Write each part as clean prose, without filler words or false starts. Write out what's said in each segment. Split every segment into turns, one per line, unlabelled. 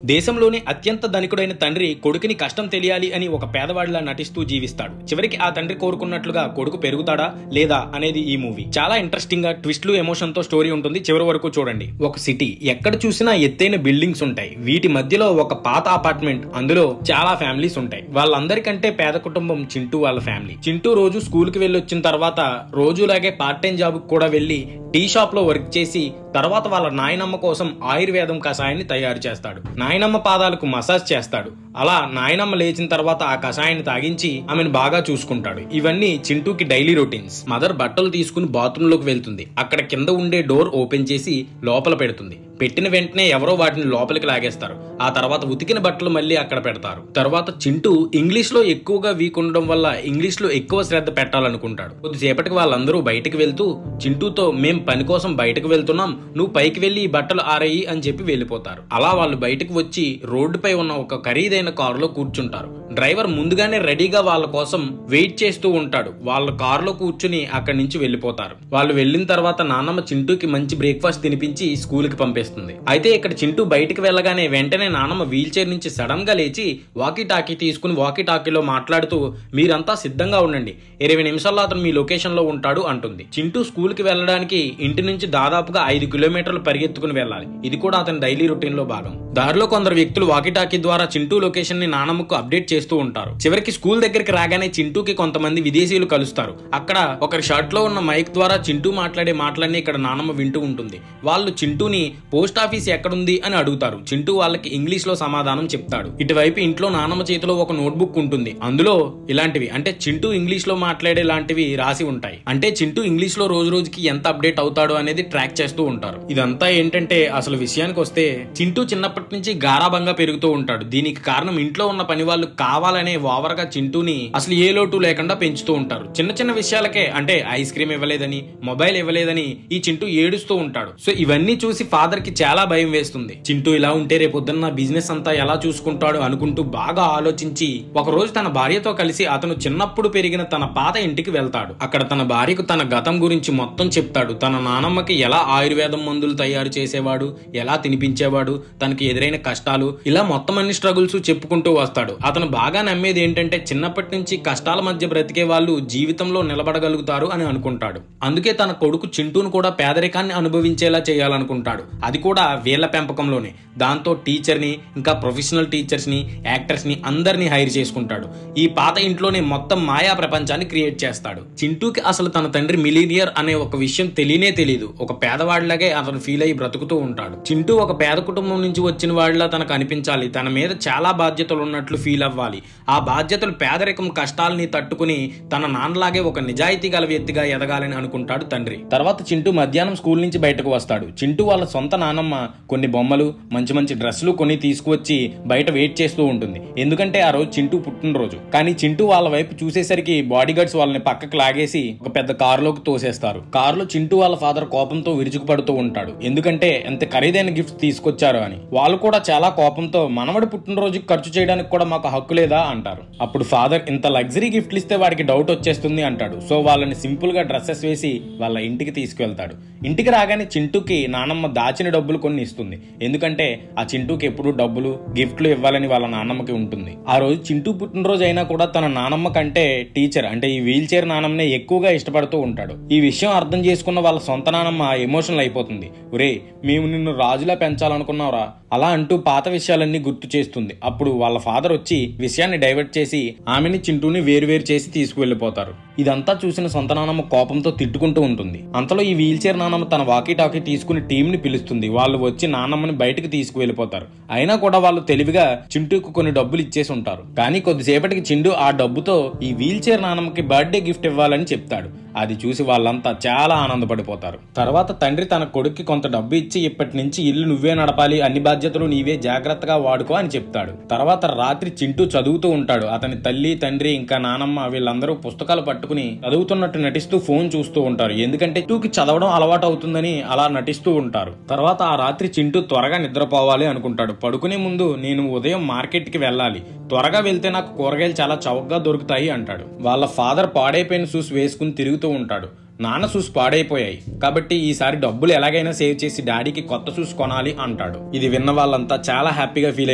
దేశంలోనే అత్యంత ధనికుడైన తండ్రి కొడుకుని కష్టం తెలియాలి అని ఒక పేదవాడిలా నటిస్తూ జీవిస్తాడు. చివరికి ఆ తండ్రి కోరుకున్నట్లుగా కొడుకు పెరుగుతాడా లేదా అనేది ఈ మూవీ. చాలా ఇంట్రెస్టింగ్ గా ట్విస్ట్లు, ఎమోషన్ తో స్టోరీ ఉంటుంది. చివరి వరకు చూడండి. ఒక సిటీ, ఎక్కడ చూసినా ఎత్తైన బిల్డింగ్స్ ఉంటాయి. వీటి మధ్యలో ఒక పాత అపార్ట్మెంట్, అందులో చాలా ఫ్యామిలీస్ ఉంటాయి. వాళ్ళందరికంటే పేద కుటుంబం చింటూ వాళ్ళ ఫ్యామిలీ. చింటూ రోజు స్కూల్ కి వెళ్ళి వచ్చిన తర్వాత రోజులాగే పార్ట్ టైం జాబ్ కూడా వెళ్లి టీ షాప్ లో వర్క్ చేసి తర్వాత వాళ్ళ నాయనమ్మ కోసం ఆయుర్వేదం కషాయాన్ని తయారు చేస్తాడు. నాయనమ్మ పాదాలకు మసాజ్ చేస్తాడు. అలా నాయనమ్మ లేచిన తర్వాత ఆ కషాయాన్ని తాగించి ఆమెను బాగా చూసుకుంటాడు. ఇవన్నీ చింటూకి డైలీ రొటీన్స్. మదర్ బట్టలు తీసుకుని బాత్రూమ్ లోకి వెళ్తుంది. అక్కడ కింద ఉండే డోర్ ఓపెన్ చేసి లోపల పెడుతుంది. పెట్టిన వెంటనే ఎవరో వాటిని లోపలికి లాగేస్తారు. ఆ తర్వాత ఉతికిన బట్టలు మళ్ళీ అక్కడ పెడతారు. తర్వాత చింటూ ఇంగ్లీష్ లో ఎక్కువగా వీక్ ఉండడం వల్ల ఇంగ్లీష్ లో ఎక్కువ శ్రద్ధ పెట్టాలనుకుంటాడు. కొద్దిసేపటికి వాళ్ళందరూ బయటకు వెళ్తూ చింటూతో మేం పని కోసం బయటకు వెళ్తున్నాం, నువ్వు పైకి వెళ్లి ఈ బట్టలు ఆరేయి అని చెప్పి వెళ్లిపోతారు. అలా వాళ్ళు బయటకు వచ్చి రోడ్డుపై ఉన్న ఒక ఖరీదైన కారులో కూర్చుంటారు. డ్రైవర్ ముందుగానే రెడీగా వాళ్ళ కోసం వెయిట్ చేస్తూ ఉంటాడు. వాళ్ళ కారులో కూర్చుని అక్కడి నుంచి వెళ్లిపోతారు. వాళ్ళు వెళ్లిన తర్వాత నాన్నమ్మ చింటూకి మంచి బ్రేక్ఫాస్ట్ తినిపించి స్కూల్ కి పంపేస్తుంది. అయితే ఇక్కడ చింటూ బయటకు వెళ్ళగానే వెంటనే నాన్నమ్మ వీల్ చైర్ నుంచి సడన్ గా లేచి వాకీ టాకీ తీసుకుని వాకీ టాకీలో మాట్లాడుతూ మీరంతా సిద్ధంగా ఉండండి, 20 నిమిషాల్లో అతను మీ లొకేషన్ లో ఉంటాడు అంటుంది. చింటూ స్కూల్ కి వెళ్ళడానికి ఇంటి నుంచి దాదాపుగా 5 కిలోమీటర్లు పరిగెత్తుకుని వెళ్ళాలి. ఇది కూడా అతని డైలీ రొటీన్ లో భాగం. దారిలో కొందరు వ్యక్తులు వాకీ టాకీ ద్వారా చింటూ లొకేషన్ ని నాన్నమ్మకు అప్డేట్ చేస్తూ ఉంటారు. చివరికి స్కూల్ దగ్గరికి రాగానే చింటూకి కొంతమంది విదేశీయులు కలుస్తారు. అక్కడ ఒకరి షర్ట్ లో ఉన్న మైక్ ద్వారా చింటూ మాట్లాడే మాటలన్నీ ఇక్కడ నాన్నమ్మ వింటూ ఉంటుంది. వాళ్ళు చింటూని పోస్ట్ ఆఫీస్ ఎక్కడుంది అని అడుగుతారు. చింటూ వాళ్ళకి ఇంగ్లీష్ లో సమాధానం చెప్తాడు. ఇటువైపు ఇంట్లో నాన్నమ్మ చేతిలో ఒక నోట్బుక్ ఉంటుంది. అందులో ఇలాంటివి అంటే చింటూ ఇంగ్లీష్ లో మాట్లాడే లాంటివి రాసి ఉంటాయి. అంటే చింటూ ఇంగ్లీష్ లో రోజు రోజుకి ఎంత అప్డేట్ అవుతాడు అనేది ట్రాక్ చేస్తూ ఉంటారు. ఇదంతా ఏంటంటే అసలు విషయానికి వస్తే చింటూ చిన్నప్పటి నుంచి గారాబంగా పెరుగుతూ ఉంటాడు. దీనికి కారణం ఇంట్లో ఉన్న పని వాళ్ళు కావాలనే ఓవర్ గా చింటూని అసలు ఏ లోటు లేకుండా పెంచుతూ ఉంటారు. చిన్న చిన్న విషయాలకే అంటే ఐస్ క్రీమ్ ఇవ్వలేదని, మొబైల్ ఇవ్వలేదని ఈ చింటూ ఏడుస్తూ ఉంటాడు. సో ఇవన్నీ చూసి ఫాదర్ కి చాలా భయం వేస్తుంది. చింటూ ఇలా ఉంటే రేపొద్దున్న బిజినెస్ అంతా ఎలా చూసుకుంటాడు అనుకుంటూ బాగా ఆలోచించి ఒక రోజు తన భార్యతో కలిసి అతను చిన్నప్పుడు పెరిగిన తన పాత ఇంటికి వెళ్తాడు. అక్కడ తన భార్యకు తన గతం గురించి మొత్తం చెప్తాడు. తన నానమ్మకి ఎలా ఆయుర్వేదం మందులు తయారు చేసేవాడు, ఎలా తినిపించేవాడు, తనకి ఎదురైన కష్టాలు, ఇలా మొత్తం అన్ని స్ట్రగుల్స్ చెప్పుకుంటూ వస్తాడు. అతను బాగా నమ్మేది ఏంటంటే చిన్నప్పటి నుంచి కష్టాల మధ్య బ్రతికే వాళ్ళు జీవితంలో నిలబడగలుగుతారు అని అనుకుంటాడు. అందుకే తన కొడుకు చింటూను కూడా పేదరికాన్ని అనుభవించేలా చేయాలనుకుంటాడు. అది కూడా వీళ్ళ పెంపకంలోనే. దాంతో టీచర్ ని, ఇంకా ప్రొఫెషనల్ టీచర్స్ ని, యాక్టర్స్ ని అందరినీ హైర్ చేసుకుంటాడు. ఈ పాత ఇంట్లోనే మొత్తం మాయా ప్రపంచాన్ని క్రియేట్ చేస్తాడు. చింటూకి అసలు తన తండ్రి మిలీనియర్ అనే ఒక విషయం తెలియనే తెలియదు. ఒక పేదవాడిలాగే అతను ఫీల్ అయ్యి బ్రతుకుతూ ఉంటాడు. చింటూ ఒక పేద కుటుంబం నుంచి వచ్చిన వాడిలా తనకు అనిపించాలి. తన మీద చాలా బాధ్యతలు ఉన్నట్లు ఫీల్ అవ్వాలి. ఆ బాధ్యతలు పేదరికం కష్టాలని తట్టుకుని తన నాన్నలాగే ఒక నిజాయితీ గల వ్యక్తిగా ఎదగాలని అనుకుంటాడు తండ్రి. తర్వాత చింటూ మధ్యాహ్నం స్కూల్ నుంచి బయటకు వస్తాడు. చింటూ వాళ్ళ సొంత నాన్నమ్మ కొన్ని బొమ్మలు, మంచి మంచి డ్రెస్సులు కొని తీసుకువచ్చి బయట వెయిట్ చేస్తూ ఉంటుంది. ఎందుకంటే ఆ రోజు చింటూ పుట్టినరోజు. కానీ చింటూ వాళ్ళ వైపు చూసేసరికి బాడీ గార్డ్స్ వాళ్ళని పక్కకు లాగేసి ఒక పెద్ద కారులోకి తోసేస్తారు. కారులో చింటూ వాళ్ళ ఫాదర్ కోపంతో విరుచుకుపడుతూ ఉంటాడు. ఎందుకంటే ఎంత ఖరీదైన గిఫ్ట్ తీసుకొచ్చారు అని. వాళ్ళు కూడా చాలా కోపంతో మనవడి పుట్టినరోజుకి ఖర్చు చేయడానికి కూడా మాకు హక్కు లేదా అంటారు. అప్పుడు ఫాదర్ ఇంత లగ్జరీ గిఫ్ట్లు ఇస్తే వాడికి డౌట్ వచ్చేస్తుంది అంటాడు. సో వాళ్ళని సింపుల్ గా డ్రెస్సెస్ వేసి వాళ్ళ ఇంటికి తీసుకువెళ్తాడు. ఇంటికి రాగానే చింటూకి నానమ్మ దాచిన డబ్బులు కొన్ని ఇస్తుంది. ఎందుకంటే ఆ చింటూకి ఎప్పుడు డబ్బులు, గిఫ్ట్లు ఇవ్వాలని వాళ్ళ నాన్నమ్మకి ఉంటుంది. ఆ రోజు చింటూ పుట్టినరోజు అయినా కూడా తన నానమ్మ కంటే టీచర్ అంటే ఈ వీల్ చైర్ నానమ్మనే ఎక్కువగా ఇష్టపడుతూ ఉంటాడు. ఈ విషయం అర్థం చేసుకున్న వాళ్ళ సొంత నానమ్మ ఎమోషనల్ అయిపోతుంది. ఒరే, మేము నిన్ను రాజులా పెంచాలనుకున్నావురా అలా అంటూ పాత విషయాలన్నీ గుర్తు చేస్తుంది. అప్పుడు వాళ్ళ ఫాదర్ వచ్చి విషయాన్ని డైవర్ట్ చేసి ఆమెని చింటూని వేరువేరు చేసి తీసుకువెళ్లిపోతారు. ఇదంతా చూసిన సొంత నానమ్మ కోపంతో తిట్టుకుంటూ ఉంటుంది. అంతలో ఈ వీల్ చైర్ నానమ్మ తన వాకీ టాకీ తీసుకుని టీమ్ ని పిలుస్తుంది. వాళ్ళు వచ్చి నానమ్మని బయటకు తీసుకువెళ్లిపోతారు. అయినా కూడా వాళ్ళు తెలివిగా చింటూకు కొన్ని డబ్బులు ఇచ్చేసి ఉంటారు. కానీ కొద్దిసేపటికి చింటూ ఆ డబ్బుతో ఈ వీల్ చైర్ నానమ్మకి బర్త్డే గిఫ్ట్ ఇవ్వాలని చెప్తాడు. అది చూసి వాళ్ళంతా చాలా ఆనందపడిపోతారు. తర్వాత తండ్రి తన కొడుక్కి కొంత డబ్బు ఇచ్చి ఇప్పటి నుంచి ఇల్లు నువ్వే నడపాలి, అన్ని బాధ్యతలు నీవే జాగ్రత్తగా వాడుకో అని చెప్తాడు. తర్వాత రాత్రి చింటూ చదువుతూ ఉంటాడు. అతని తల్లి, తండ్రి ఇంకా నానమ్మ వీళ్ళందరూ పుస్తకాలు పట్టుకుని చదువుతున్నట్టు నటిస్తూ ఫోన్ చూస్తూ ఉంటారు. ఎందుకంటే చింటూకి చదవడం అలవాటు అవుతుందని అలా నటిస్తూ ఉంటారు. తర్వాత ఆ రాత్రి చింటూ త్వరగా నిద్రపోవాలి అనుకుంటాడు. పడుకునే ముందు నేను ఉదయం మార్కెట్ కి వెళ్ళాలి, త్వరగా వెళ్తే నాకు కూరగాయలు చాలా చౌకగా దొరుకుతాయి అంటాడు. వాళ్ళ ఫాదర్ పాడైపోయిన షూస్ వేసుకుని తిరుగుతూ ఉంటాడు. నాన్న షూస్ పాడైపోయాయి కాబట్టి ఈసారి డబ్బులు ఎలాగైనా సేవ్ చేసి డాడీకి కొత్త షూస్ కొనాలి అంటాడు. ఇది విన్న వాళ్ళంతా చాలా హ్యాపీగా ఫీల్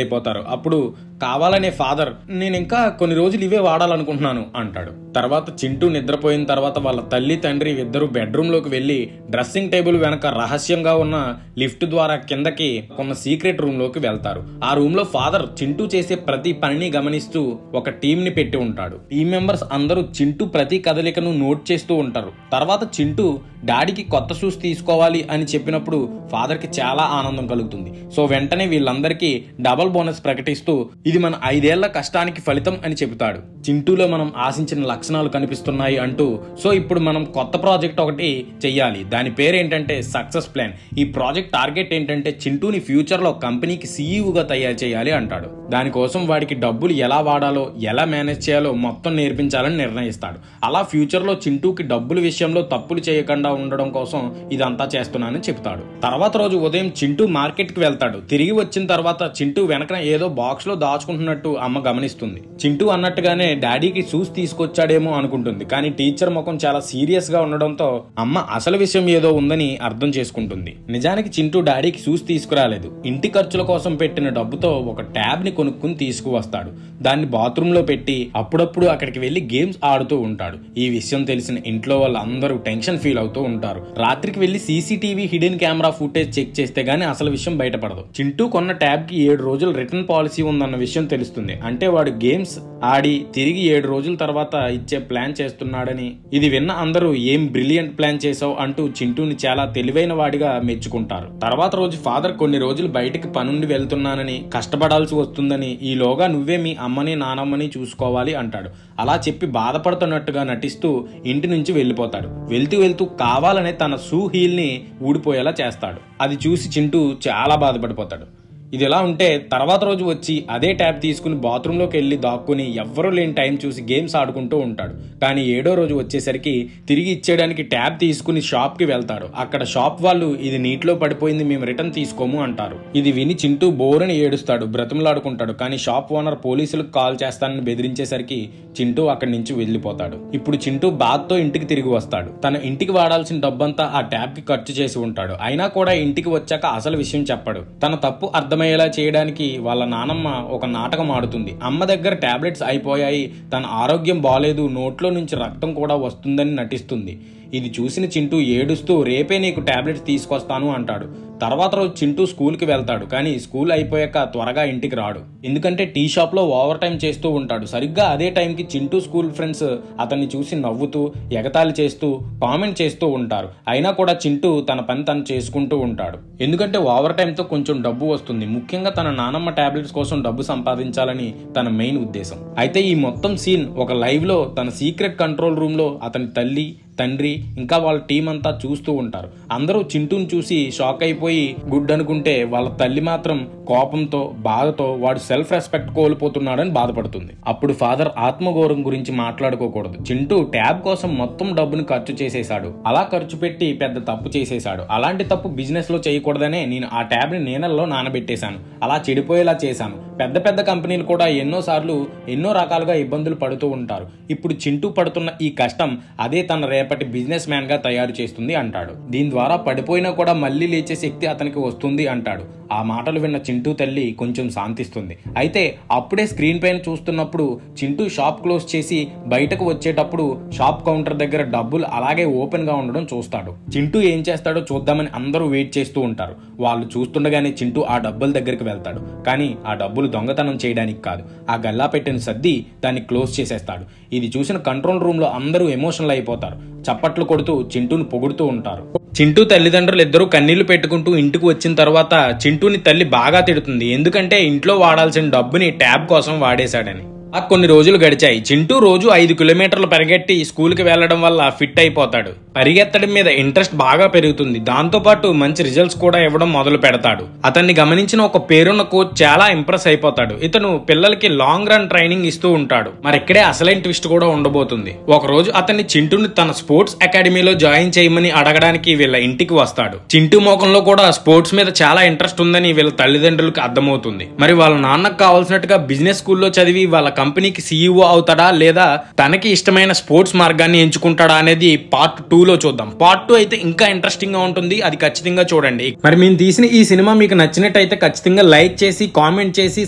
అయిపోతారు. అప్పుడు కావాలనే ఫాదర్ నేను ఇంకా కొన్ని రోజులు ఇవే వాడాలనుకుంటున్నాను అంటాడు. తర్వాత చింటూ నిద్రపోయిన తర్వాత వాళ్ళ తల్లి తండ్రి ఇద్దరు బెడ్రూమ్ లోకి వెళ్లి డ్రెస్సింగ్ టేబుల్ వెనక రహస్యంగా ఉన్న లిఫ్ట్ ద్వారా కిందకి ఉన్న సీక్రెట్ రూమ్ లోకి వెళ్తారు. ఆ రూమ్ లో ఫాదర్ చింటూ చేసే ప్రతి పనిని గమనిస్తూ ఒక టీం ని పెట్టి ఉంటాడు. టీం మెంబర్స్ అందరూ చింటూ ప్రతి కదలికను నోట్ చేస్తూ ఉంటారు. తర్వాత చింటూ డాడీకి కొత్త షూస్ తీసుకోవాలి అని చెప్పినప్పుడు ఫాదర్ కి చాలా ఆనందం కలుగుతుంది. సో వెంటనే వీళ్ళందరికీ డబుల్ బోనస్ ప్రకటిస్తూ ఇది మన 5 ఏళ్ల కష్టానికి ఫలితం అని చెబుతాడు. చింటూలో మనం ఆశించిన లక్షణాలు కనిపిస్తున్నాయి అంటూ సో ఇప్పుడు మనం కొత్త ప్రాజెక్ట్ ఒకటి చెయ్యాలి. దాని పేరు ఏంటంటే సక్సెస్ ప్లాన్. ఈ ప్రాజెక్ట్ టార్గెట్ ఏంటంటే చింటూని ఫ్యూచర్ లో కంపెనీకి సీఈఓగా తయారు చేయాలి అంటాడు. దానికోసం వాడికి డబ్బులు ఎలా వాడాలో ఎలా మేనేజ్ చేయాలో మొత్తం నేర్పించాలని నిర్ణయిస్తాడు. అలా ఫ్యూచర్ లో చింటూకి డబ్బుల విషయంలో తప్పులు చేయకుండా ఉండడం కోసం ఇదంతా చేస్తున్నానని చెప్తాడు. తర్వాత రోజు ఉదయం చింటూ మార్కెట్ కి వెళ్తాడు. తిరిగి వచ్చిన తర్వాత చింటూ వెనకన ఏదో బాక్స్ లో దాచుకుంటున్నట్టు అమ్మ గమనిస్తుంది. చింటూ అన్నట్టుగానే డాడీకి షూస్ తీసుకొచ్చాడేమో అనుకుంటుంది. కానీ టీచర్ ముఖం చాలా సీరియస్ గా ఉండడంతో అమ్మ అసలు విషయం ఏదో ఉందని అర్థం చేసుకుంటుంది. నిజానికి చింటూ డాడీకి షూస్ తీసుకురాలేదు. ఇంటి ఖర్చుల కోసం పెట్టిన డబ్బుతో ఒక ట్యాబ్ ని కొనుక్కుని తీసుకువస్తాడు. దాన్ని బాత్రూమ్ లో పెట్టి అప్పుడప్పుడు అక్కడికి వెళ్లి గేమ్స్ ఆడుతూ ఉంటాడు. ఈ విషయం తెలిసిన ఇంట్లో వాళ్ళందరూ టెన్షన్ ఫీల్ అవుతూ ఉంటారు. రాత్రికి వెళ్లి CCTV hidden camera footage check చేస్తే గానీ అసలు విషయం బయటపడదు. చింటూ కొన్న ట్యాబ్ కి 7 రోజులు రిటర్న్ పాలసీ ఉందన్న విషయం తెలుస్తుంది. అంటే వాడు గేమ్స్ ఆడి తిరిగి 7 రోజుల తర్వాత ఇచ్చే ప్లాన్ చేస్తున్నాడని. ఇది విన్న అందరూ ఏం బ్రిలియంట్ ప్లాన్ చేసావు అంటూ చింటూని చాలా తెలివైన వాడిగా మెచ్చుకుంటారు. తర్వాత రోజు ఫాదర్ కొన్ని రోజులు బయటికి పనుండి వెళ్తున్నానని కష్టపడాల్సి వస్తుందని ఈలోగా నువ్వే మీ అమ్మని నానమ్మని చూసుకోవాలి అంటాడు. అలా చెప్పి బాధపడుతున్నట్టుగా నటిస్తూ ఇంటి నుంచి వెళ్లిపోతాడు. వెళ్తూ కావాలనే తన షూ హీల్ ని ఊడిపోయేలా చేస్తాడు. అది చూసి చింటూ చాలా బాధపడిపోతాడు. ఇది ఎలా ఉంటే తర్వాత రోజు వచ్చి అదే ట్యాబ్ తీసుకుని బాత్రూమ్ లోకి వెళ్లి దాక్కుని ఎవ్వరూ లేని టైం చూసి గేమ్స్ ఆడుకుంటూ ఉంటాడు. కానీ 7వ రోజు వచ్చేసరికి తిరిగి ఇచ్చేయడానికి ట్యాబ్ తీసుకుని షాప్ కి వెళ్తాడు. అక్కడ షాప్ వాళ్ళు ఇది నీటిలో పడిపోయింది, మేము రిటర్న్ తీసుకోము అంటారు. ఇది విని చింటూ బోరని ఏడుస్తాడు, బ్రతిమలాడుకుంటాడు. కానీ షాప్ ఓనర్ పోలీసులకు కాల్ చేస్తానని బెదిరించేసరికి చింటూ అక్కడి నుంచి వెళ్లిపోతాడు. ఇప్పుడు చింటూ బాధతో ఇంటికి తిరిగి వస్తాడు. తన ఇంటికి వాడాల్సిన డబ్బంతా ఆ ట్యాబ్ కి ఖర్చు చేసి ఉంటాడు. అయినా కూడా ఇంటికి వచ్చాక అసలు విషయం చెప్పడు. తన తప్పు అర్థమయ్యేలా చేయడానికి వాళ్ళ నానమ్మ ఒక నాటకం ఆడుతుంది. అమ్మ దగ్గర టాబ్లెట్స్ అయిపోయాయి, తన ఆరోగ్యం బాలేదు, నోట్లో నుంచి రక్తం కూడా వస్తుందని నటిస్తుంది. ఇది చూసిన చింటూ ఏడుస్తూ రేపే నీకు టాబ్లెట్స్ తీసుకొస్తాను అంటాడు. తర్వాత రోజు చింటూ స్కూల్ కి వెళ్తాడు. కానీ స్కూల్ అయిపోయాక త్వరగా ఇంటికి రాడు. ఎందుకంటే టీ షాప్ లో ఓవర్ టైం చేస్తూ ఉంటాడు. సరిగ్గా అదే టైంకి చింటూ స్కూల్ ఫ్రెండ్స్ అతన్ని చూసి నవ్వుతూ ఎగతాళి చేస్తూ కామెంట్ చేస్తూ ఉంటారు. అయినా కూడా చింటూ తన పని తను చేసుకుంటూ ఉంటాడు. ఎందుకంటే ఓవర్ టైం తో కొంచెం డబ్బు వస్తుంది. ముఖ్యంగా తన నానమ్మ టాబ్లెట్స్ కోసం డబ్బు సంపాదించాలని తన మెయిన్ ఉద్దేశం. అయితే ఈ మొత్తం సీన్ ఒక లైవ్ లో తన సీక్రెట్ కంట్రోల్ రూమ్ లో అతని తల్లి తండ్రి ఇంకా వాళ్ళ టీం అంతా చూస్తూ ఉంటారు. అందరూ చింటూని చూసి షాక్ అయిపోయి గుడ్ అనుకుంటే వాళ్ళ తల్లి మాత్రం కోపంతో బాధతో వాడు సెల్ఫ్ రెస్పెక్ట్ కోల్పోతున్నాడని బాధపడుతుంది. అప్పుడు ఫాదర్ ఆత్మగౌరవం గురించి మాట్లాడుకోకూడదు, చింటూ ట్యాబ్ కోసం మొత్తం డబ్బును ఖర్చు చేసేశాడు, అలా ఖర్చు పెట్టి పెద్ద తప్పు చేసేశాడు. అలాంటి తప్పు బిజినెస్ లో చేయకూడదనే నేను ఆ ట్యాబ్ ని నీళ్ళల్లో నానబెట్టేశాను, అలా చెడిపోయేలా చేశాను. పెద్ద పెద్ద కంపెనీలు కూడా ఎన్నోసార్లు ఎన్నో రకాలుగా ఇబ్బందులు పడుతూ ఉంటారు. ఇప్పుడు చింటూ పడుతున్న ఈ కష్టం అదే తన రేపటి బిజినెస్ మ్యాన్ గా తయారు చేస్తుంది అంటాడు. దీని ద్వారా పడిపోయినా కూడా మళ్ళీ లేచే శక్తి అతనికి వస్తుంది అంటాడు. ఆ మాటలు విన్న చింటూ తల్లి కొంచెం శాంతిస్తుంది. అయితే అప్పుడే స్క్రీన్ పైన చూస్తున్నప్పుడు చింటూ షాప్ క్లోజ్ చేసి బయటకు వచ్చేటప్పుడు షాప్ కౌంటర్ దగ్గర డబ్బులు అలాగే ఓపెన్ గా ఉండడం చూస్తాడు. చింటూ ఏం చేస్తాడో చూద్దామని అందరూ వెయిట్ చేస్తూ ఉంటారు. వాళ్ళు చూస్తుండగానే చింటూ ఆ డబ్బుల దగ్గరికి వెళ్తాడు. కానీ ఆ డబ్బులు దొంగతనం చేయడానికి కాదు, ఆ గల్లా పెట్టిన సర్ది దాన్ని క్లోజ్ చేసేస్తాడు. ఇది చూసిన కంట్రోల్ రూమ్ లో అందరూ ఎమోషనల్ అయిపోతారు. చప్పట్లు కొడుతూ చింటూని పొగుడుతూ ఉంటారు. చింటూ తల్లిదండ్రులు ఇద్దరు కన్నీళ్లు పెట్టుకుంటూ ఇంటికి వచ్చిన తర్వాత చింటూని తల్లి బాగా తిడుతుంది. ఎందుకంటే ఇంట్లో వాడాల్సిన డబ్బుని ట్యాబ్ కోసం వాడేశాడని. కొన్ని రోజులు గడిచాయి. చింటూ రోజు 5 కిలోమీటర్లు పరిగెట్టి స్కూల్ కి వెళ్లడం వల్ల ఫిట్ అయిపోతాడు. పరిగెత్తడం మీద ఇంట్రెస్ట్ బాగా పెరుగుతుంది. దాంతో పాటు మంచి రిజల్ట్స్ కూడా ఇవ్వడం మొదలు పెడతాడు. అతన్ని గమనించిన ఒక పేరున్న కోచ్ చాలా ఇంప్రెస్ అయిపోతాడు. ఇతను పిల్లలకి లాంగ్ రన్ ట్రైనింగ్ ఇస్తూ ఉంటాడు. మరి ఇక్కడే అసలైన ట్విస్ట్ కూడా ఉండబోతుంది. ఒక రోజు అతన్ని చింటూని తన స్పోర్ట్స్ అకాడమీలో జాయిన్ చేయమని అడగడానికి వీళ్ళ ఇంటికి వస్తాడు. చింటూ మోకంలో కూడా స్పోర్ట్స్ మీద చాలా ఇంట్రెస్ట్ ఉందని వీళ్ళ తల్లిదండ్రులకు అర్థమవుతుంది. మరి వాళ్ళ నాన్నకు కావాల్సినట్టుగా బిజినెస్ స్కూల్లో చదివి వాళ్ళ కంపెనీకి CEO అవుతాడా లేదా తనకి ఇష్టమైన స్పోర్ట్స్ మార్గాన్ని ఎంచుకుంటాడా అనేది పార్ట్ 2 లో చూద్దాం. పార్ట్ 2 అయితే ఇంకా ఇంట్రెస్టింగ్ గా ఉంటుంది, అది ఖచ్చితంగా చూడండి. మరి మేము తీసిన ఈ సినిమా మీకు నచ్చినట్టయితే ఖచ్చితంగా లైక్ చేసి కామెంట్ చేసి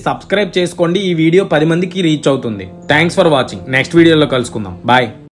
సబ్స్క్రైబ్ చేసుకోండి. ఈ వీడియో 10 మందికి రీచ్ అవుతుంది. Thanks for watching. నెక్స్ట్ వీడియోలో కలుసుకుందాం. బాయ్.